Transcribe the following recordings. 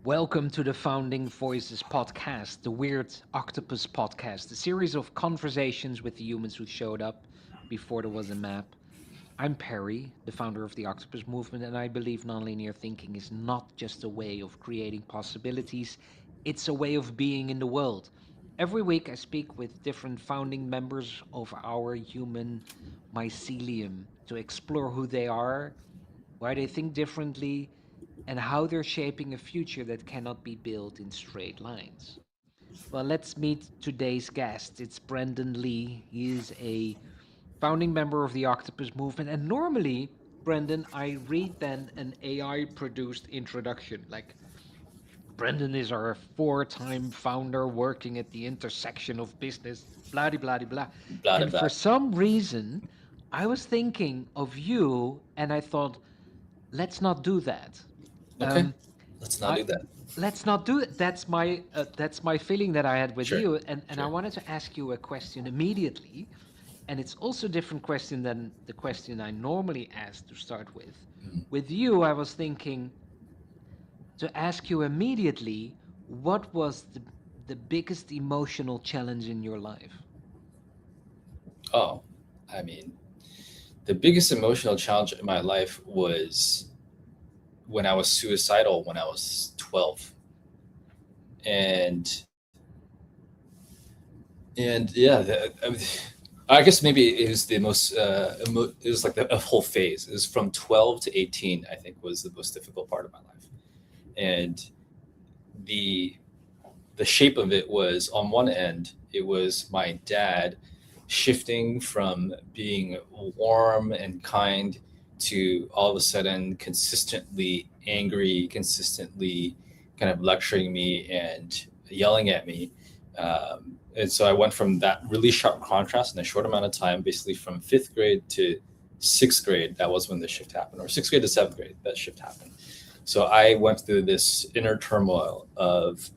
Welcome to the Founding Voices podcast, the Weird Octopus Podcast, a series of conversations with the humans who showed up before there was a map. I'm Perry, the founder of the Octopus Movement, and I believe nonlinear thinking is not just a way of creating possibilities, it's a way of being in the world. Every week, I speak with different founding members of our human mycelium to explore who they are, why they think differently, and how they're shaping a future that cannot be built in straight lines. Well, let's meet today's guest. It's Brendan Lee. He is a founding member of the Octopus Movement. And normally, Brendan, I read then an AI produced introduction. Like, Brendan is our four-time founder working at the intersection of business, blah, blah, blah, blah. Blah blah And for blah. some reason, I was thinking of you and I thought, let's not do that. Okay, Um, let's not I do that. let's not do it. That's my feeling that I had with Sure, you, and I sure. wanted to ask you a question immediately, and it's also a different question than the question I normally ask to start with. Mhm. With you, I was thinking to ask you immediately, what was the biggest emotional challenge in your life? Oh, I mean, the biggest emotional challenge in my life was when I was suicidal when I was 12, and yeah, I guess maybe it was the most. It was like a whole phase. It was from 12 to 18. I think was the most difficult part of my life, and the the shape of it was on one end it was my dad shifting from being warm and kind to all of a sudden consistently angry, consistently kind of lecturing me and yelling at me. And so I went from that really sharp contrast in a short amount of time, basically from fifth grade to sixth grade. That was when the shift happened, or sixth grade to seventh grade, that shift happened. So I went through this inner turmoil of,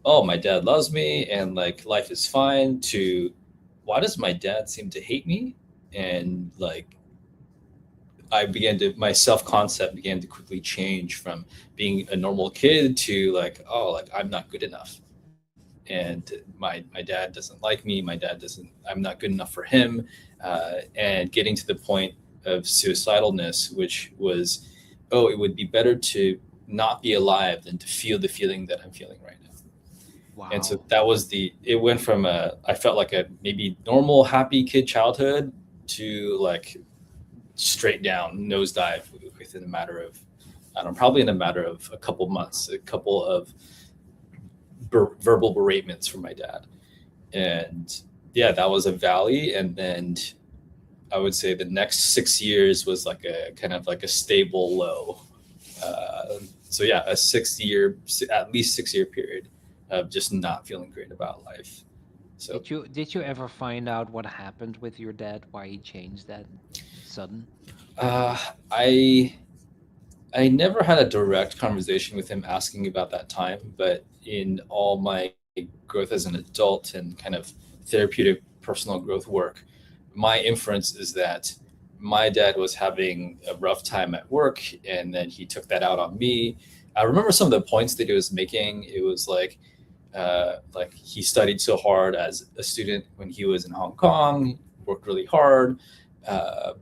oh, my dad loves me and like life is fine, to why does my dad seem to hate me? And like my self concept began to quickly change from being a normal kid to like, oh, like I'm not good enough. And my dad doesn't like me. My dad doesn't, I'm not good enough for him. And getting to the point of suicidalness, which was, oh, it would be better to not be alive than to feel the feeling that I'm feeling right now. And so Wow. that was it went from I felt like a maybe normal happy kid childhood to like straight down nosedive within a matter of, I don't know, probably in a matter of a couple months, a couple of verbal beratements from my dad. And yeah, that was a valley. And then I would say the next 6 years was like a kind of like a stable low. So yeah, at least 6 year period of just not feeling great about life. So Did you ever find out what happened with your dad? Why he changed that sudden? uh, I I never had a direct conversation with him asking about that time, but in all my growth as an adult and kind of therapeutic personal growth work, my inference is that my dad was having a rough time at work and then he took that out on me. I remember some of the points that he was making. It was like he studied so hard as a student when he was in Hong Kong, worked really hard. Uh,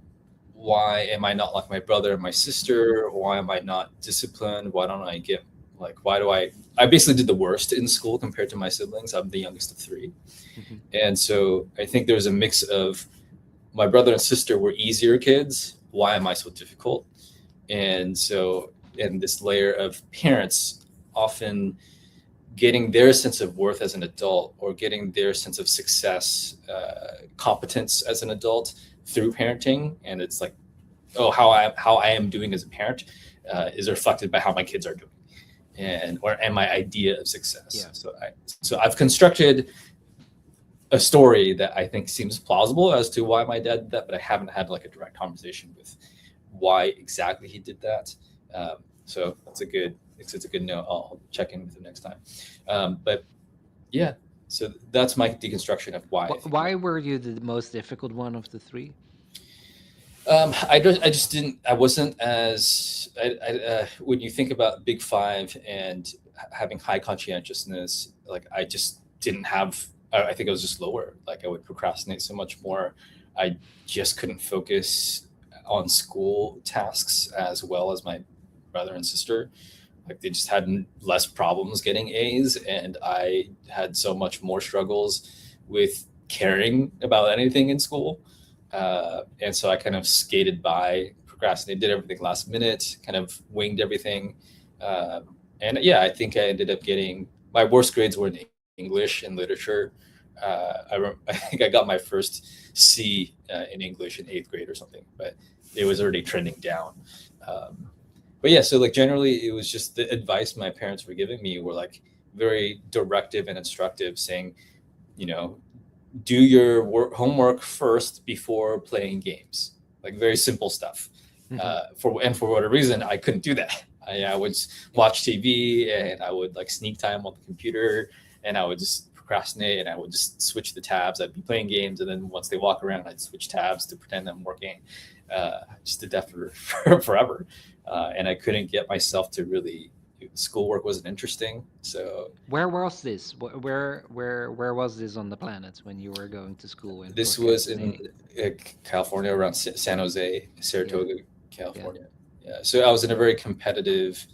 why am I not like my brother and my sister? Why am I not disciplined? Why don't I get like, why do I basically did the worst in school compared to my siblings. I'm the youngest of three. Mhm. And so I think there's a mix of my brother and sister were easier kids. Why am I so difficult? And so, and this layer of parents often getting their sense of worth as an adult or getting their sense of success, competence as an adult through parenting. And it's like, oh, how I am doing as a parent is reflected by how my kids are doing, and my idea of success. Yeah. So I've constructed a story that I think seems plausible as to why my dad did that, but I haven't had like a direct conversation with why exactly he did that. So it's a good note. I'll check in with him next time. But yeah, so that's my deconstruction of why I think my Why were you the most difficult one of the three? I just didn't. I wasn't as. When you think about Big Five and having high conscientiousness, like I just didn't have. I think I was just lower. Like I would procrastinate so much more. I just couldn't focus on school tasks as well as my brother and sister. Like they just had less problems getting A's, and I had so much more struggles with caring about anything in school. And so I kind of skated by, procrastinated, did everything last minute, kind of winged everything. Uh, and yeah, I think I ended up getting my worst grades were in English and literature. I think I got my first C in English in eighth grade or something, but it was already trending down. Um, but yeah, so like generally, it was just the advice my parents were giving me were like very directive and instructive, saying, you know, do your homework first before playing games. Like very simple stuff. Hmm. For whatever reason, I couldn't do that. I would watch TV and I would like sneak time on the computer, and I would just procrastinate and I would just switch the tabs. I'd be playing games, and then once they walk around, I'd switch tabs to pretend I'm working. I just did that for forever, and I couldn't get myself to really. Schoolwork wasn't interesting, so Where was this? Where was this on the planet when you were going to school and this was in procrastinating? uh, California, around San Jose, Yeah, Saratoga, yeah. California. Yeah, so I was in a very competitive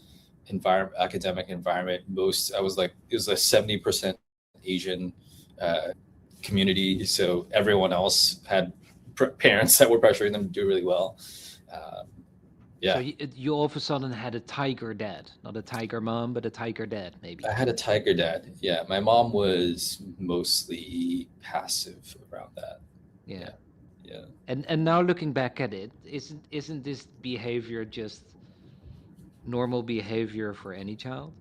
environment, academic environment. Most I was like it was a 70% Asian uh, community, so everyone else had parents that were pressuring them to do really well. Um, So yeah, you all of a sudden had a tiger dad, not a tiger mom, but a tiger dad, maybe. I had a tiger dad. Yeah, my mom was mostly passive around that. Yeah. Yeah, yeah. And now looking back at it, isn't this behavior just normal behavior for any child,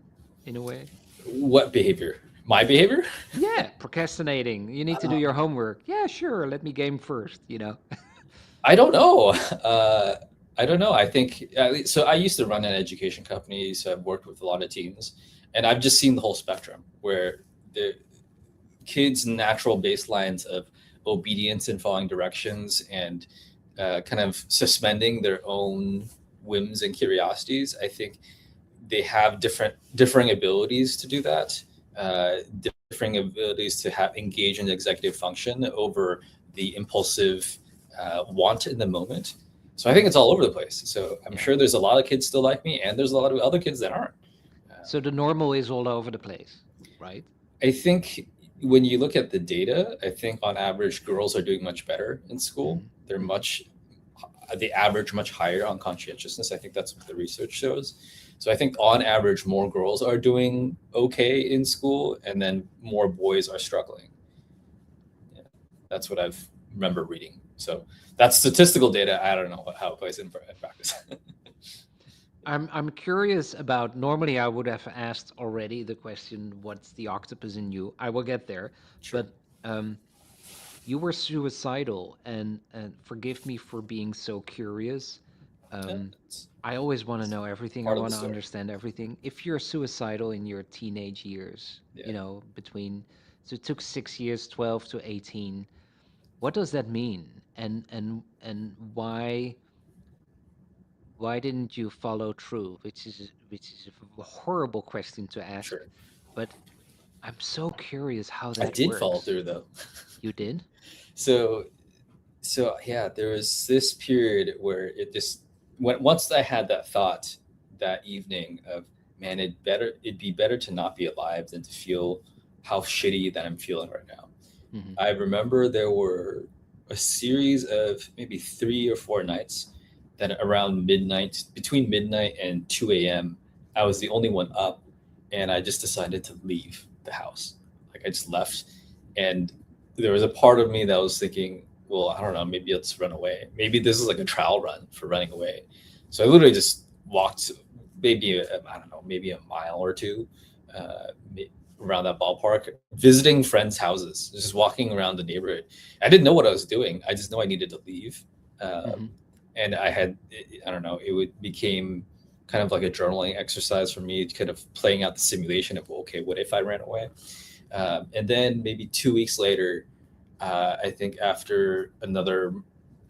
in a way? What behavior? My behavior? Yeah, procrastinating. You need to do your homework. Yeah, sure. Let me game first. I don't know. I don't know. I think so. I used to run an education company, so I've worked with a lot of teams, and I've just seen the whole spectrum where the kids' natural baselines of obedience and following directions and kind of suspending their own whims and curiosities. I think they have differing abilities to do that, differing abilities to have engage in executive function over the impulsive want in the moment. So I think it's all over the place. So I'm Yeah. sure there's a lot of kids still like me, and there's a lot of other kids that aren't. So the normal is all over the place, right? I think when you look at the data, I think on average girls are doing much better in school. Hmm. They're Hmm. much the average much higher on conscientiousness. I think that's what the research shows. So I think on average more girls are doing okay in school, and then more boys are struggling. Yeah, that's what I've remember reading. So that's statistical data. I don't know how it plays in practice. I'm curious about. Normally, I would have asked already the question, "What's the octopus in you?" I will get there, Sure. but you were suicidal, and forgive me for being so curious. Yeah, Um, it's I always want to know everything. I part of the want to story. understand everything. If you're suicidal in your teenage years, Yeah. between so it took 6 years, 12 to 18. What does that mean? And why didn't you follow through? Which is a horrible question to ask, Sure. but I'm so curious how I that did follow works. through though. You did? So yeah, there was this period where it just once I had that thought that evening of man, it'd be better to not be alive than to feel how shitty that I'm feeling right now. Hmm. I remember there were a series of maybe 3 or 4 nights that around midnight, between midnight and 2 a.m., I was the only one up, and I just decided to leave the house. Like I just left, and there was a part of me that was thinking, well, I don't know, maybe let's run away. Maybe this is like a trial run for running away. So I literally just walked maybe I don't know, maybe a mile or two, uh, around that ballpark, visiting friends' houses, just walking around the neighborhood. I didn't know what I was doing. I just know I needed to leave. Hmm. And I had, I don't know, it would became kind of like a journaling exercise for me, kind of playing out the simulation of, okay, what if I ran away? And then maybe 2 weeks later, I think after another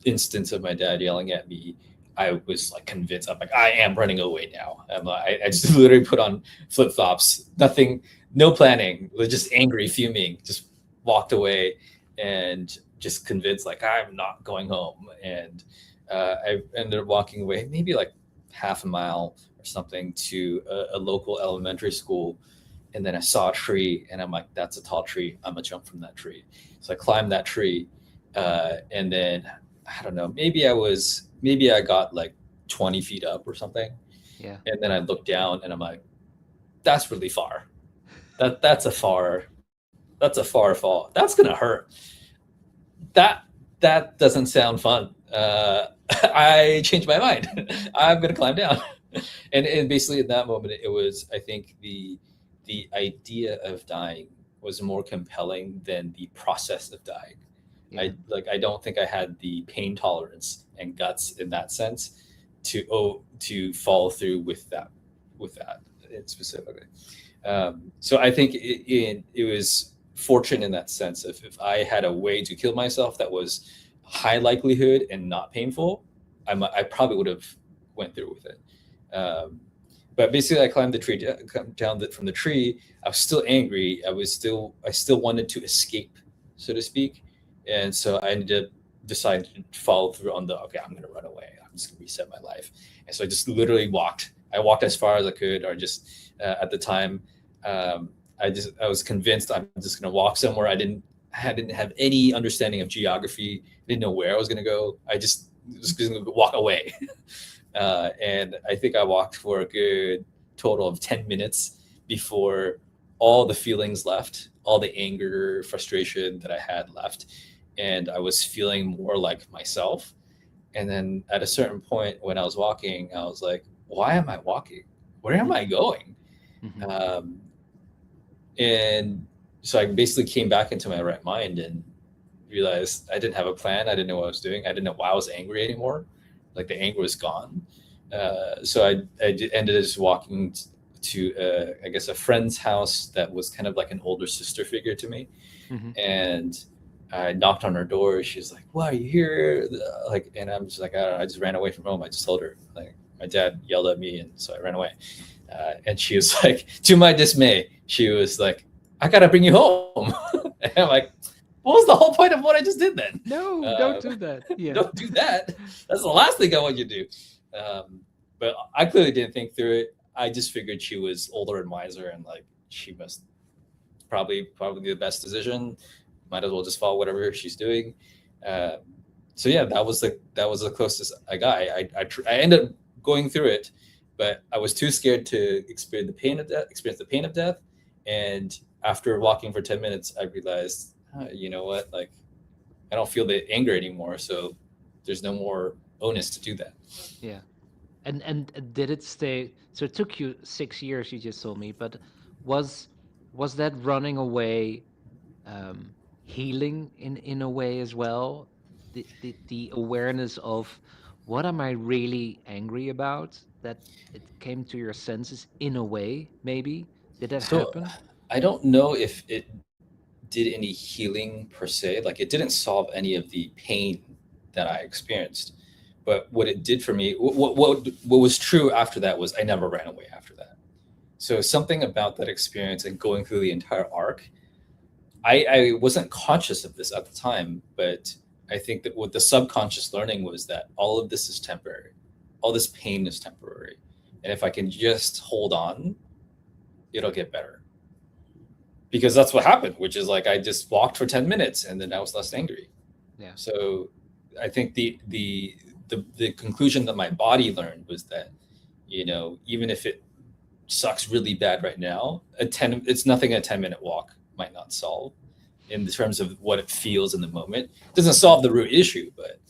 instance of my dad yelling at me, I was like convinced. I'm like, I am running away now. I just literally put on flip flops, nothing, no planning, was just angry, fuming, just walked away, and just convinced like I'm not going home. And I ended up walking away, maybe like half a mile or something, to a local elementary school. And then I saw a tree, and I'm like, that's a tall tree. I'm gonna jump from that tree. So I climbed that tree, and then I don't know, maybe I got like 20 feet up or something. Yeah. And then I looked down, and I'm like, that's really far. That's a far fall. That's gonna hurt. That that doesn't sound fun. I changed my mind. I'm gonna climb down. And basically in that moment, it was, I think, the idea of dying was more compelling than the process of dying. Yeah. I don't think I had the pain tolerance and guts in that sense to follow through with that specifically. So I think it was fortunate in that sense. If I had a way to kill myself that was high likelihood and not painful, I probably would have went through with it. But basically, I climbed the tree down from the tree. I was still angry. I still wanted to escape, so to speak. And so I ended up deciding to follow through on okay, I'm going to run away. I'm just going to reset my life. And so I just literally walked. I walked as far as I could, or just at the time, I was convinced I'm just going to walk somewhere. I didn't have any understanding of geography. Didn't know where I was going to go. I just was going to walk away. And I think I walked for a good total of 10 minutes before all the feelings left, all the anger, frustration that I had left. And I was feeling more like myself. And then at a certain point when I was walking, I was like, why am I walking? Where am I going? Mhm. And so I basically came back into my right mind and realized I didn't have a plan. I didn't know what I was doing. I didn't know why I was angry anymore. Like the anger was gone. So ended up just walking to, I guess, a friend's house that was kind of like an older sister figure to me. Mhm. And I knocked on her door. She's like, "Why are you here?" Like, and I'm just like, I don't know, I just ran away from home. I just told her, like, my dad yelled at me, and so I ran away. And she was like, to my dismay, she was like, "I gotta bring you home." And I'm like, what was the whole point of what I just did then? No, don't do that. Yeah. Don't do that. That's the last thing I want you to do. But I clearly didn't think through it. I just figured she was older and wiser, and like she must probably the best decision. Might as well just follow whatever she's doing. Uh, so yeah, that was the closest I got. I ended up going through it, but I was too scared to experience the pain of death. And after walking for 10 minutes, I realized, you know what, like I don't feel the anger anymore, so there's no more onus to do that. Yeah. And did it stay? So it took you 6 years, you just told me, but was was that running away healing in a way as well? The awareness of what am I really angry about? That it came to your senses in a way, maybe. Did that So happen? I don't know if it did any healing per se. Like it didn't solve any of the pain that I experienced. But what it did for me, what was true after that was I never ran away after that. So something about that experience and going through the entire arc, I wasn't conscious of this at the time, but I think that what the subconscious learning was that all of this is temporary. All this pain is temporary. And if I can just hold on, it'll get better. Because that's what happened, which is like I just walked for 10 minutes and then I was less angry. Yeah. So I think the conclusion that my body learned was that, even if it sucks really bad right now, it's nothing a 10-minute walk might not solve in terms of what it feels in the moment. It doesn't solve the root issue, but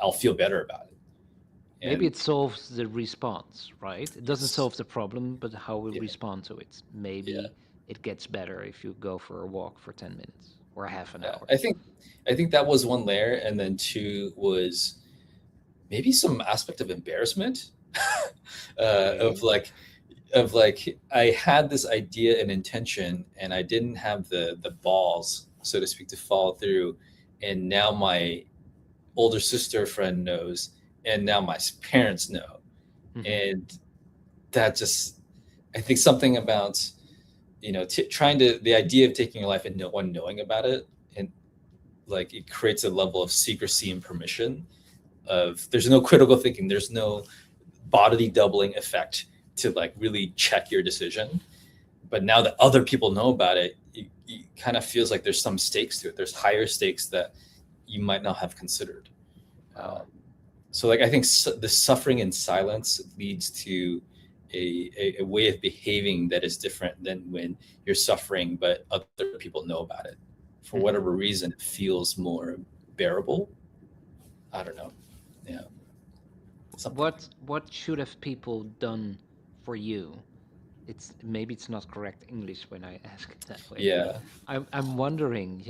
I'll feel better about it. Maybe And it solves the response, right? It doesn't yes, solve the problem, but how we yeah, respond to it. yeah, Maybe it gets better if you go for a walk for 10 minutes or a half an yeah. hour. I think that was one layer, and then two was maybe some aspect of embarrassment, uh, Okay. of like I had this idea and intention, and I didn't have the balls, so to speak, to follow through. And now my older sister friend knows, and now my parents know. Mhm. And that just, I think something about, trying to, the idea of taking your life and no one knowing about it, and like it creates a level of secrecy and permission of, there's no critical thinking, there's no bodily doubling effect to like really check your decision. But now that other people know about it, it kind of feels like there's some stakes to it. There's higher stakes that you might not have considered. Wow. So like I think the suffering in silence leads to a way of behaving that is different than when you're suffering but other people know about it. For Mhm. whatever reason, it feels more bearable. I don't know. Yeah, something like What should have people done for you? Maybe it's not correct English when I ask it that that. way, but Yeah, I'm wondering,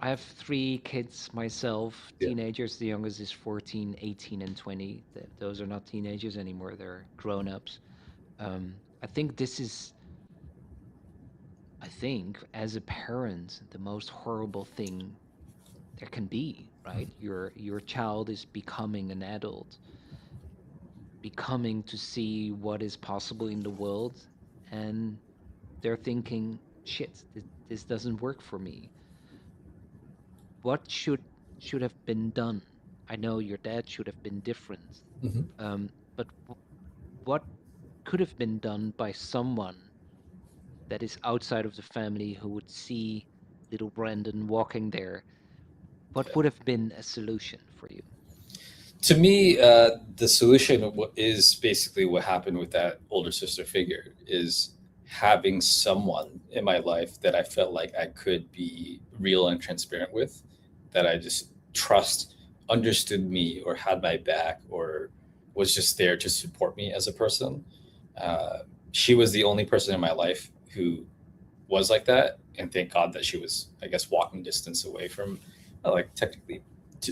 I have three kids myself, yeah, teenagers. The youngest is 14, 18, and 20. Those are not teenagers anymore. They're grown-ups. I think I think, as a parent, the most horrible thing there can be, right? Your child is becoming an adult, becoming to see what is possible in the world, and they're thinking, shit, this doesn't work for me. What should have been done? I know your dad should have been different, hmm but what could have been done by someone that is outside of the family who would see little Brandon walking there? What yeah. would have been a solution for you? To me, the solution is basically what happened with that older sister figure, is having someone in my life that I felt like I could be real and transparent with, that I just trust, understood me, or had my back, or was just there to support me as a person. Uh, she was the only person in my life who was like that, and thank God that she was, I guess, walking distance away from, like technically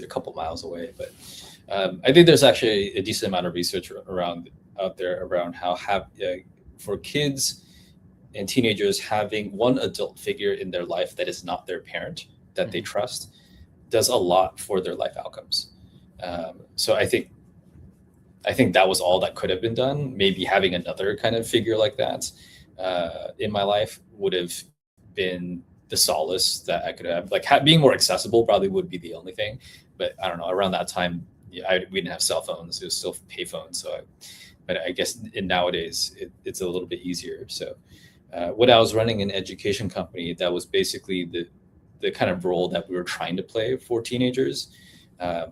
a couple miles away. But I think there's actually a decent amount of research around out there around how for kids and teenagers, having one adult figure in their life that is not their parent, that they Hmm. trust, does a lot for their life outcomes. So I think that was all that could have been done. Maybe having another kind of figure like that in my life would have been the solace that I could have. Like being more accessible probably would be the only thing. But I don't know. Around that time, yeah, we didn't have cell phones. It was still payphones. But I guess nowadays it's a little bit easier. So when I was running an education company, that was basically the kind of role that we were trying to play for teenagers.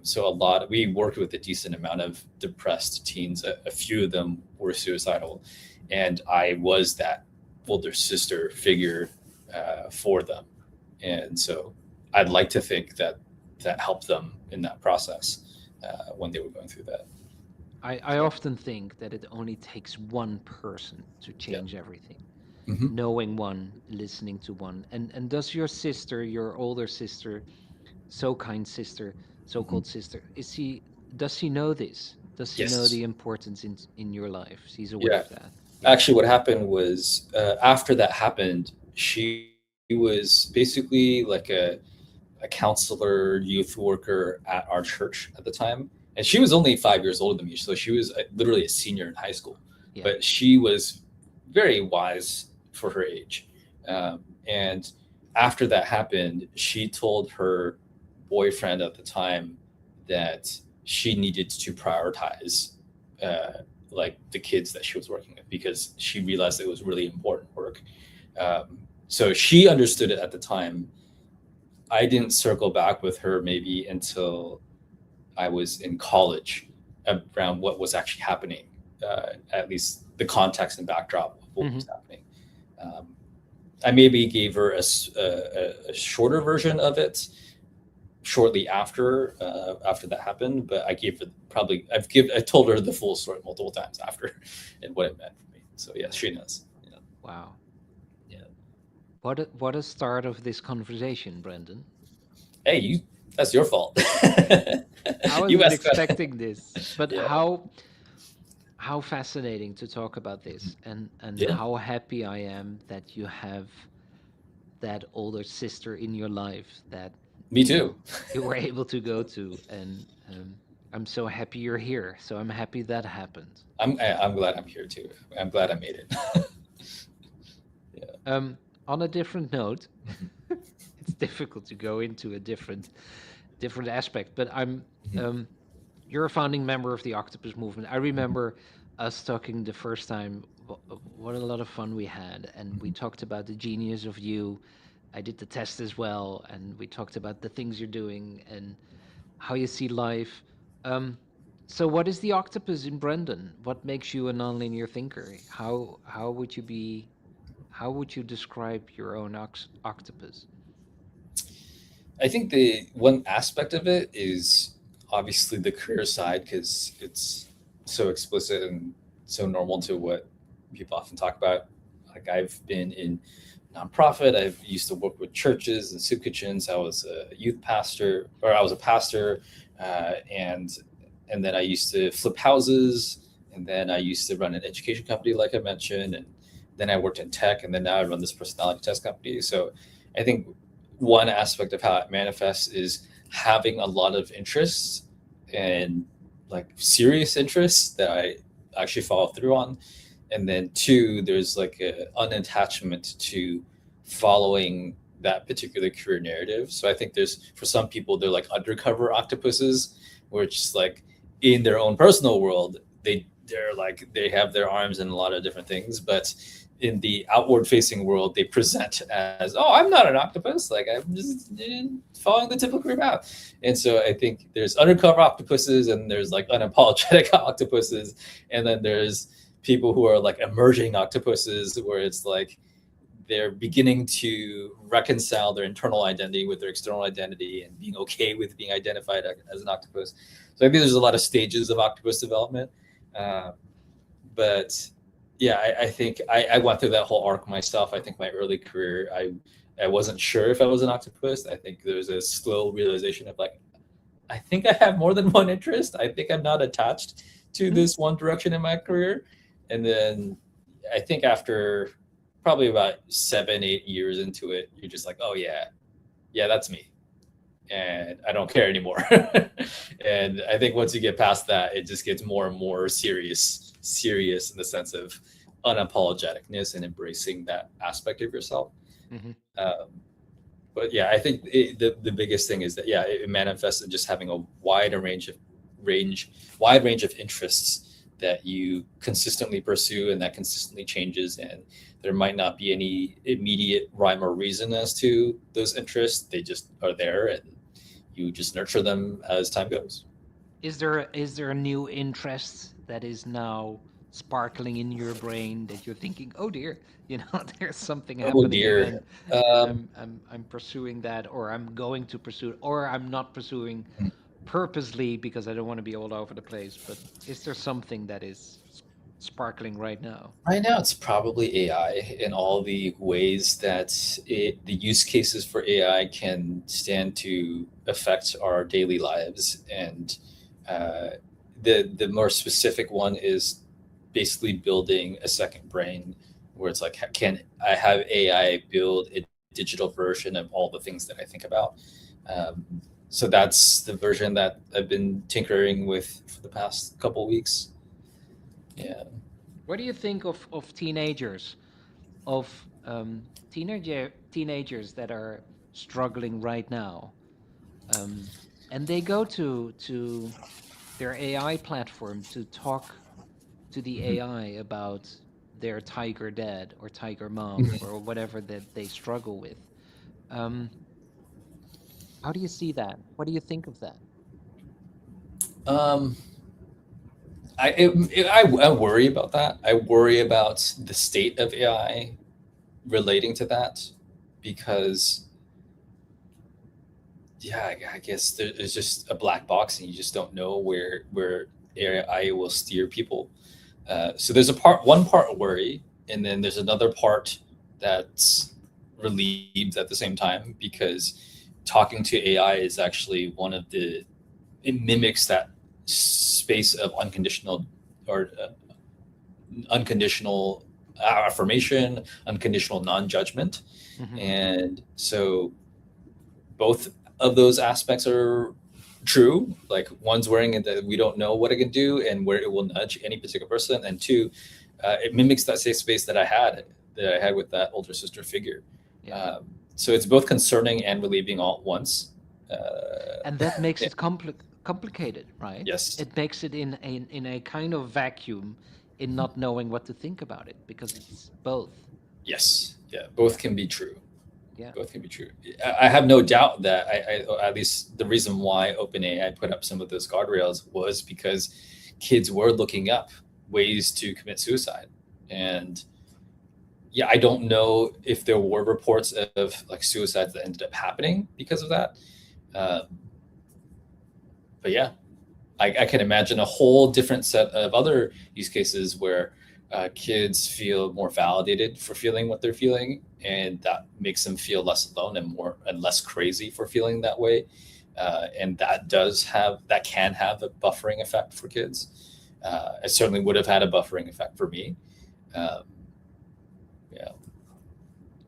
So we worked with a decent amount of depressed teens. A few of them were suicidal, and I was that older sister figure for them. And so I'd like to think that that helped them in that process when they were going through that. I often think that it only takes one person to Yeah. change everything. hmm Knowing one, listening to one. And does your sister, your older sister, so kind sister, hmm so-called sister, does she know this? Does she know Yes. the importance in your life? She's aware Yeah. of that. Yeah. Actually, what happened was after that happened, she was basically like a counselor, youth worker at our church at the time. And she was only 5 years older than me. So she was literally a senior in high school. Yeah. But she was very wise for her age. And after that happened, she told her boyfriend at the time that she needed to prioritize uh, like the kids that she was working with, because she realized it was really important work. So she understood it at the time. I didn't circle back with her maybe until I was in college, around what was actually happening, at least the context and backdrop of what Hmm. was happening. Um, I maybe gave her a shorter version of it shortly after that happened, but I told her the full story multiple times after and what it meant for me. So yeah, she knows. Yeah, Wow. yeah. What a start of this conversation, Brendan. Hey, that's your fault. I You wasn't asked that. expecting this, but Yeah, how fascinating to talk about Mhm. this, and Yeah. how happy I am that you have that older sister in your life that Me too. you were able to go to, and I'm so happy you're here. So I'm happy that happened. I'm glad I'm here too. I'm glad I made it. Yeah. On a different note, it's difficult to go into a different aspect, but Mhm. um, you're a founding member of the Octopus Movement. I Mhm. remember us talking the first time. What a lot of fun we had, and we Mhm. talked about the genius of you. I did the test as well, and we talked about the things you're doing and how you see life. Um, so, what is the octopus in Brendan? What makes you a nonlinear thinker? How would you be? How would you describe your own octopus? I think the one aspect of it is obviously the career side because it's so explicit and so normal to what people often talk about. Like I've been in nonprofit. I've used to work with churches and soup kitchens. I was a youth pastor, or I was a pastor, and then I used to flip houses, and then I used to run an education company, like I mentioned, and then I worked in tech, and then now I run this personality test company. So I think one aspect of how it manifests is having a lot of interests and like serious interests that I actually follow through on. And then two, there's like an unattachment to following that particular career narrative. So I think there's for some people they're like undercover octopuses, where it's just like in their own personal world they're like they have their arms in a lot of different things, but in the outward facing world they present as, oh, I'm not an octopus, like I'm just following the typical career path. And so I think there's undercover octopuses and there's like unapologetic octopuses, and then there's people who are like emerging octopuses where it's like they're beginning to reconcile their internal identity with their external identity and being okay with being identified as an octopus. So I think there's a lot of stages of octopus development. Uh, but yeah, I think I went through that whole arc myself. I think my early career, I wasn't sure if I was an octopus. I think there was a slow realization of like, I think I have more than one interest. I think I'm not attached to Hmm? this one direction in my career. And then I think after probably about 7, 8 years into it, you're just like, oh yeah, that's me. And I don't care anymore. And I think once you get past that, it just gets more and more serious in the sense of unapologeticness and embracing that aspect of yourself. Hmm. Um, but yeah, I think the biggest thing is that yeah, it manifests in just having a range, wide range of interests that you consistently pursue and that consistently changes. And there might not be any immediate rhyme or reason as to those interests. They just are there, and you just nurture them as time goes. Is there a new interest that is now sparkling in your brain that you're thinking, oh dear, there's something Oh happening dear. again, and Um, I'm pursuing that, or I'm going to pursue it, or I'm not pursuing purposely because I don't want to be all over the place. But is there something that is sparkling right now? Right now, it's probably AI in all the ways that the use cases for AI can stand to affect our daily lives. And uh, the more specific one is basically building a second brain, where it's like, can I have AI build a digital version of all the things that I think about? Um, so that's the version that I've been tinkering with for the past couple weeks. Yeah. What do you think of teenagers, of teenagers that are struggling right now, um, and they go to their AI platform to talk to the Mhm. AI about their tiger dad or tiger mom Mhm. or whatever that they struggle with. Um, how do you see that? What do you think of that? Um, I worry about that. I worry about the state of AI relating to that because yeah, I guess there's just a black box and you just don't know where AI will steer people. So there's one part of worry, and then there's another part that's relieved at the same time because talking to AI is actually one of the it mimics that space of unconditional or unconditional affirmation, unconditional non-judgment. Hmm. And so both of those aspects are true. Like one's wearing it that we don't know what it can do and where it will nudge any particular person, and two, it mimics that safe space that I had with that older sister figure. Yeah. So it's both concerning and relieving all at once. And that makes Yeah, it complicated, right? yes, It makes it in a kind of vacuum in not knowing what to think about it because it's both. yes, yeah. Both can be true. Yeah. Both can be true. I have no doubt that at least the reason why OpenAI put up some of those guardrails was because kids were looking up ways to commit suicide, and yeah, I don't know if there were reports of like suicides that ended up happening because of that. Uh, but yeah, I can imagine a whole different set of other use cases where kids feel more validated for feeling what they're feeling, and that makes them feel less alone and less crazy for feeling that way. And that can have a buffering effect for kids. It certainly would have had a buffering effect for me. Um, yeah,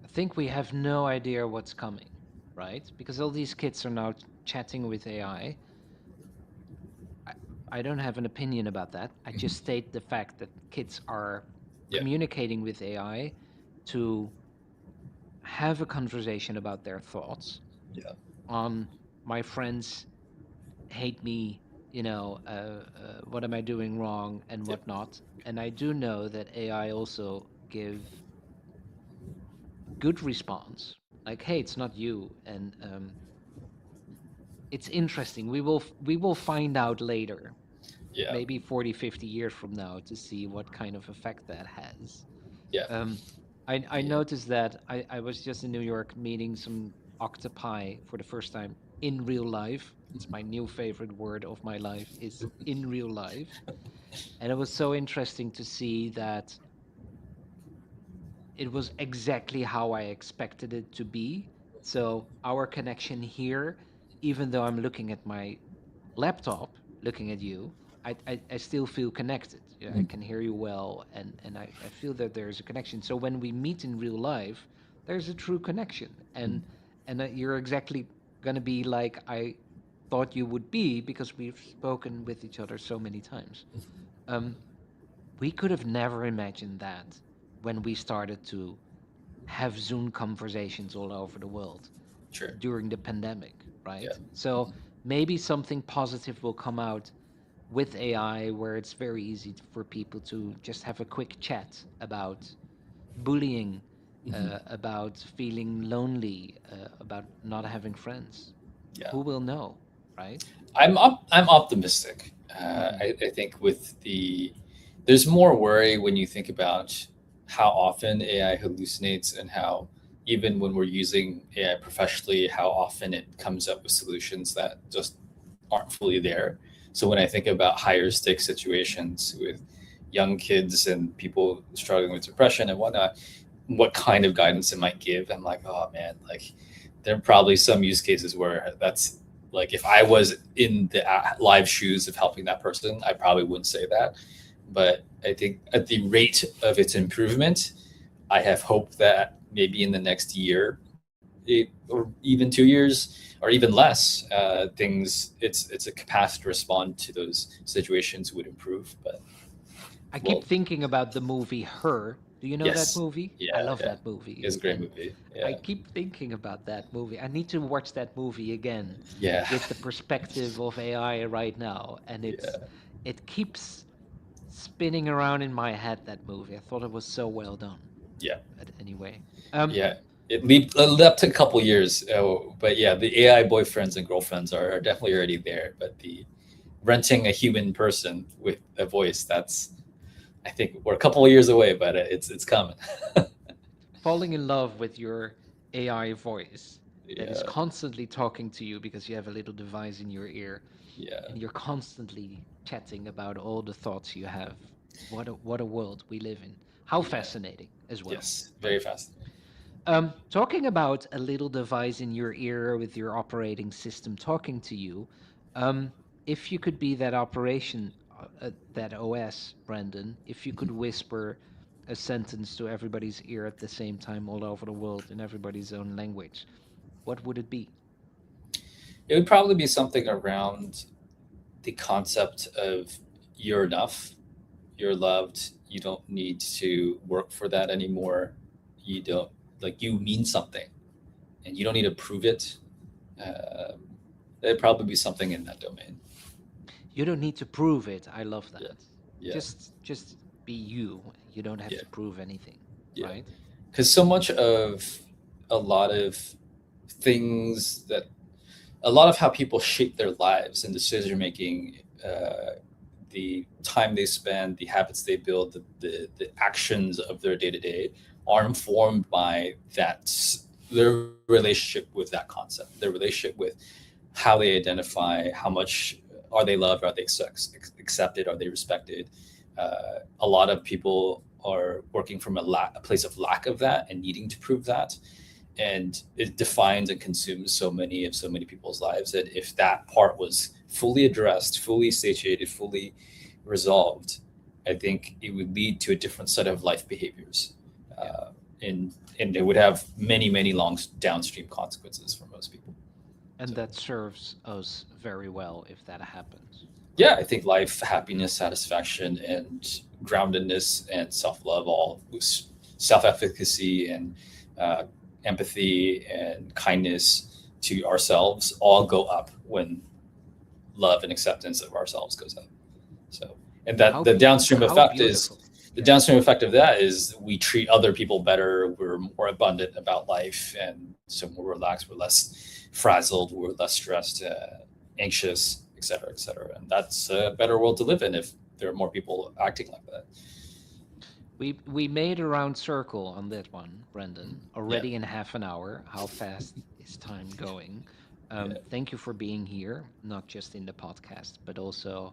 I think we have no idea what's coming, right? Because all these kids are now chatting with AI. I don't have an opinion about that. I just state the fact that kids are yeah, communicating with AI to have a conversation about their thoughts yeah, on my friends hate me, what am I doing wrong and yeah. whatnot. And I do know that AI also give good response, like, hey, it's not you. And it's interesting. We will find out later, Yeah, maybe 40, 50 years from now, to see what kind of effect that has. yeah, Um, I yeah. noticed that I was just in New York meeting some octopi for the first time in real life. It's my new favorite word of my life is in real life. And it was so interesting to see that it was exactly how I expected it to be. So our connection here, even though I'm looking at my laptop, looking at you, I still feel connected. Yeah, I Mm, can hear you well, and I feel that there's a connection. So when we meet in real life, there's a true connection, mm, and you're exactly gonna be like I thought you would be because we've spoken with each other so many times. Um, we could have never imagined that when we started to have Zoom conversations all over the world sure. during the pandemic, Yeah. right? So maybe something positive will come out with AI where it's very easy for people to just have a quick chat about bullying, Hmm. about feeling lonely, about not having friends. Yeah. Who will know, right? I'm optimistic. Hmm. I think there's more worry when you think about how often AI hallucinates and how even when we're using AI professionally, how often it comes up with solutions that just aren't fully there. So when I think about higher stakes situations with young kids and people struggling with depression and whatnot, what kind of guidance it might give, I'm like, oh man, like there are probably some use cases where that's like if I was in the live shoes of helping that person, I probably wouldn't say that. But I think at the rate of its improvement, I have hope that maybe in the next year, or even 2 years, or even less, it's a capacity to respond to those situations would improve. But I keep well, thinking about the movie Her. Do you know that yes, movie? I yeah, love yeah, that movie. it's a great And movie. I Yeah, keep thinking about that movie. I need to watch that movie again yeah, with the perspective of AI right now. And yeah, it keeps spinning around in my head, that movie. I thought it was so well done. yeah. But anyway. Um Yeah, it leapt a couple years, but yeah, the AI boyfriends and girlfriends are definitely already there. But the renting a human person with a voice, that's I think we're a couple of years away, but it's coming. falling in love with your AI voice that is Yeah, constantly talking to you because you have a little device in your ear yeah, and you're constantly chatting about all the thoughts you have. What a world we live in. How yeah. fascinating as well, Yes, very right? fast. Talking about a little device in your ear with your operating system talking to you, um, if you could be that that OS, Brandon, if you could whisper a sentence to everybody's ear at the same time all over the world in everybody's own language, what would it be? It would probably be something around the concept of you're enough, you're loved, you don't need to work for that anymore. You don't like you mean something, and you don't need to prove it. Um, it'd probably be something in that domain. You don't need to prove it. I love Yeah, that. yeah, Just be you. You don't have yeah, to prove anything, yeah. right? Because so much of a lot of things that a lot of how people shape their lives and decision making, the time they spend, the habits they build, the actions of their day to day are informed by their relationship with that concept, their relationship with how they identify, how much are they loved, are they accepted, are they respected. A lot of people are working from a place of lack of that and needing to prove that, and it defines and consumes so many people's lives that if that part was fully addressed, fully satiated, fully resolved, I think it would lead to a different set of life behaviors, Yeah. uh, and it would have many long downstream consequences for most people. And So that serves us very well if that happens, yeah, right? I think life, happiness, satisfaction, and groundedness and self love, all self efficacy and uh, empathy and kindness to ourselves all go up when love and acceptance of ourselves goes up. So, and that the downstream How effect is beautiful. the Yeah. downstream effect of that is we treat other people better. We're more abundant about life, and so more relaxed. We're less frazzled. We're less stressed, anxious, et cetera, et cetera. And that's a better world to live in if there are more people acting like that. We made a round circle on that one, Brendan. Yeah, Already in half an hour. How fast is time going? yeah, Thank you for being here, not just in the podcast, but also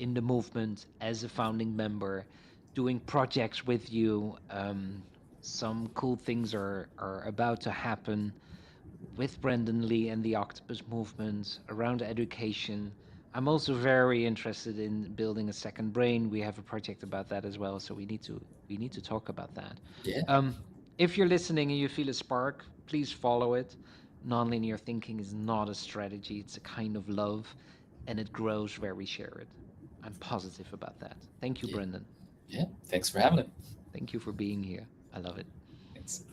in the movement as a founding member, doing projects with you. Some cool things are about to happen with Brendan Lee and the Octopus Movement around education. I'm also very interested in building a second brain. We have a project about that as well, so we need to talk about that. yeah, Um, if you're listening and you feel a spark, please follow it. Nonlinear thinking is not a strategy; it's a kind of love, and it grows where we share it. I'm positive about that. Thank you, yeah, Brendan. yeah. Thanks for having it. Thank you for being here. I love it. Thanks.